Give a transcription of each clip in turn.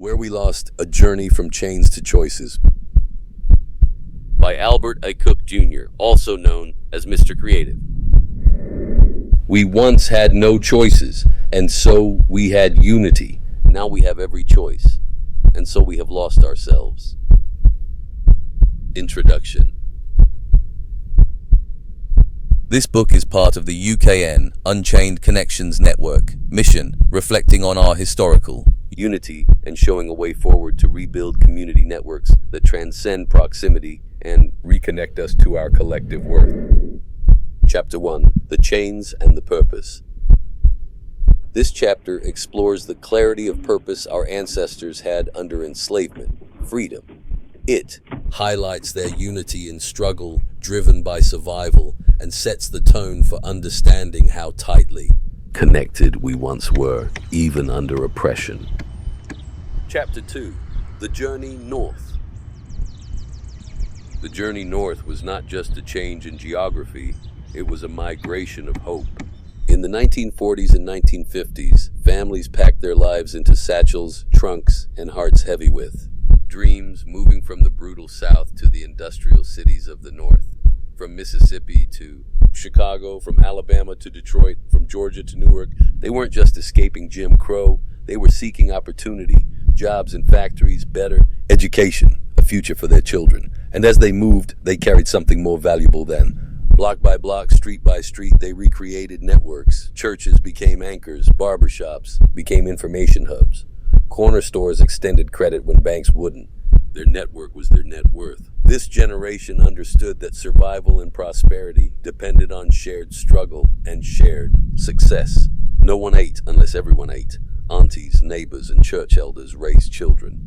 Where We Lost: A Journey from Chains to Choices by Albert A. Cook Jr., also known as Mr. Creative. We once had no choices, and so we had unity. Now we have every choice, and so we have lost ourselves. Introduction. This book is part of the UKN Unchained Connections Network mission, reflecting on our historical unity and showing a way forward to rebuild community networks that transcend proximity and reconnect us to our collective worth. Chapter 1: The Chains and the Purpose. This chapter explores the clarity of purpose our ancestors had under enslavement, freedom. It highlights their unity in struggle driven by survival and sets the tone for understanding how tightly connected we once were, even under oppression. Chapter 2: The Journey North. The journey north was not just a change in geography, it was a migration of hope. In the 1940s and 1950s, families packed their lives into satchels, trunks, and hearts heavy with dreams, moving from the brutal South to the industrial cities of the North. From Mississippi to Chicago, from Alabama to Detroit, from Georgia to Newark. They weren't just escaping Jim Crow, they were seeking opportunity, jobs in factories, better education, a future for their children. And as they moved, they carried something more valuable than. Block by block, street by street, they recreated networks. Churches became anchors, barbershops became information hubs. Corner stores extended credit when banks wouldn't. Their network was their net worth. This generation understood that survival and prosperity depended on shared struggle and shared success. No one ate unless everyone ate. Aunties, neighbors, and church elders raised children.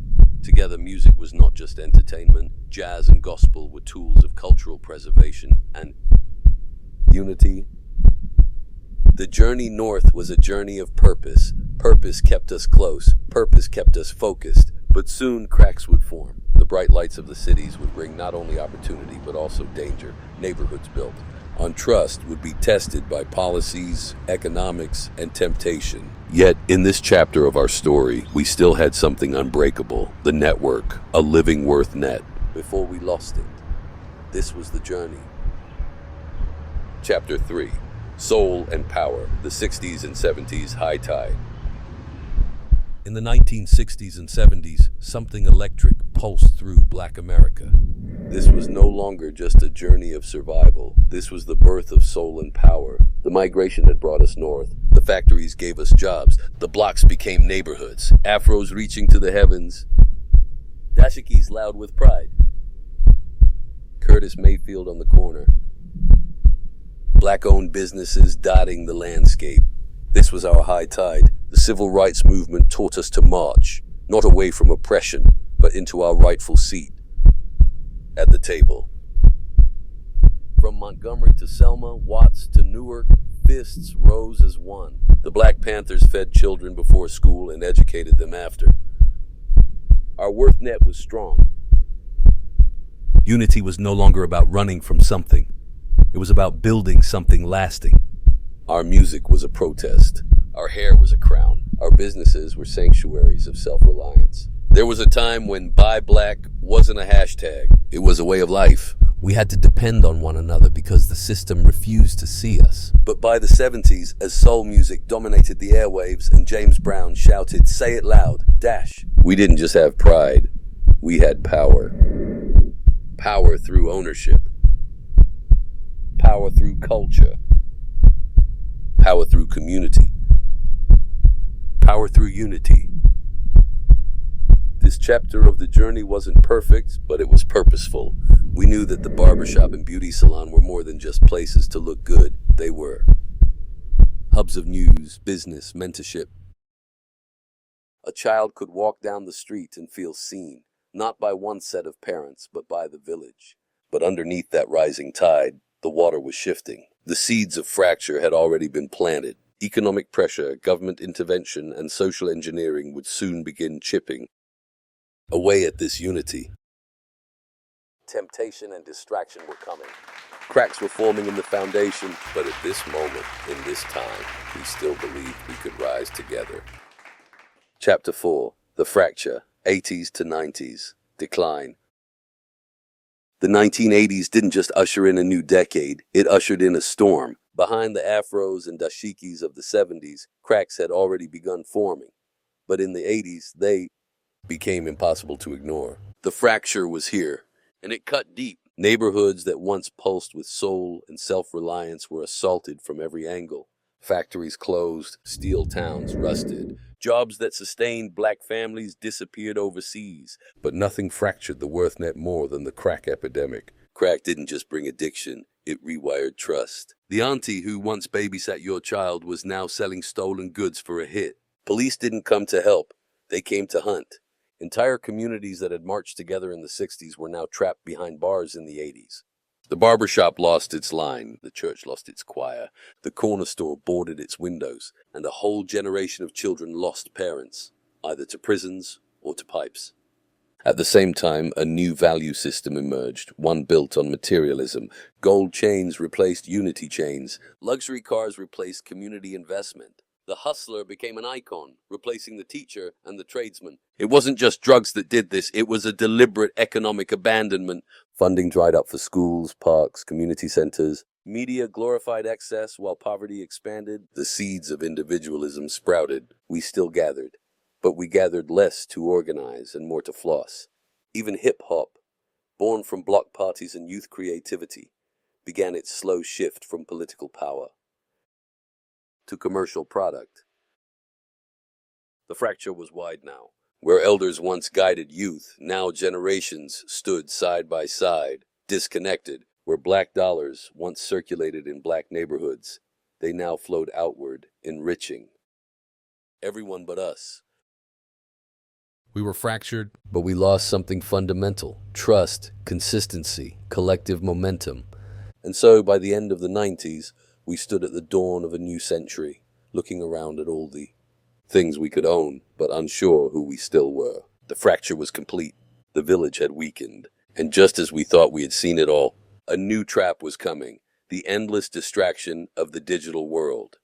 Together, music was not just entertainment. Jazz and gospel were tools of cultural preservation and unity. The journey north was a journey of purpose. Purpose kept us close. Purpose kept us focused. But soon cracks would form. The bright lights of the cities would bring not only opportunity, but also danger. Neighborhoods built on trust would be tested by policies, economics, and temptation. Yet, in this chapter of our story, we still had something unbreakable: the network, a living worth net. Before we lost it, this was the journey. Chapter 3: Soul and Power, the 60s and 70s high tide. In the 1960s and 70s, something electric pulsed through Black America. This was no longer just a journey of survival. This was the birth of soul and power. The migration had brought us north. The factories gave us jobs. The blocks became neighborhoods. Afros reaching to the heavens. Dashikis loud with pride. Curtis Mayfield on the corner. Black-owned businesses dotting the landscape. This was our high tide. The civil rights movement taught us to march, not away from oppression, but into our rightful seat at the table. From Montgomery to Selma, Watts to Newark, fists rose as one. The Black Panthers fed children before school and educated them after. Our worth net was strong. Unity was no longer about running from something. It was about building something lasting. Our music was a protest. Our hair was a crown. Our businesses were sanctuaries of self-reliance. There was a time when Buy Black wasn't a hashtag. It was a way of life. We had to depend on one another because the system refused to see us. But by the 70s, as soul music dominated the airwaves and James Brown shouted, "Say it loud, dash," we didn't just have pride. We had power. Power through ownership. Power through culture. Power through community. Power through unity. This chapter of the journey wasn't perfect, but it was purposeful. We knew that the barbershop and beauty salon were more than just places to look good. They were hubs of news, business, mentorship. A child could walk down the street and feel seen, not by one set of parents, but by the village. But underneath that rising tide, the water was shifting. The seeds of fracture had already been planted. Economic pressure, government intervention, and social engineering would soon begin chipping away at this unity. Temptation and distraction were coming. Cracks were forming in the foundation, but at this moment, in this time, we still believed we could rise together. Chapter 4: The fracture, 80s to 90s, decline. The 1980s didn't just usher in a new decade, it ushered in a storm. Behind the afros and dashikis of the 70s, cracks had already begun forming. But in the 80s, they became impossible to ignore. The fracture was here, and it cut deep. Neighborhoods that once pulsed with soul and self-reliance were assaulted from every angle. Factories closed, steel towns rusted. Jobs that sustained black families disappeared overseas. But nothing fractured the WorthNet more than the crack epidemic. Crack didn't just bring addiction, it rewired trust. The auntie who once babysat your child was now selling stolen goods for a hit. Police didn't come to help, they came to hunt. Entire communities that had marched together in the 60s were now trapped behind bars in the 80s. The barbershop lost its line, the church lost its choir, the corner store boarded its windows, and a whole generation of children lost parents, either to prisons or to pipes. At the same time, a new value system emerged, one built on materialism. Gold chains replaced unity chains, luxury cars replaced community investment. The hustler became an icon, replacing the teacher and the tradesman. It wasn't just drugs that did this, it was a deliberate economic abandonment. Funding dried up for schools, parks, community centers. Media glorified excess while poverty expanded. The seeds of individualism sprouted. We still gathered, but we gathered less to organize and more to floss. Even hip-hop, born from block parties and youth creativity, began its slow shift from political power to commercial product. The fracture was wide now. Where elders once guided youth, now generations stood side by side, disconnected. Where black dollars once circulated in black neighborhoods, they now flowed outward, enriching everyone but us. We were fractured, but we lost something fundamental: trust, consistency, collective momentum. And so by the end of the 90s, we stood at the dawn of a new century, looking around at all the things we could own, but unsure who we still were. The fracture was complete. The village had weakened. And just as we thought we had seen it all, a new trap was coming, the endless distraction of the digital world.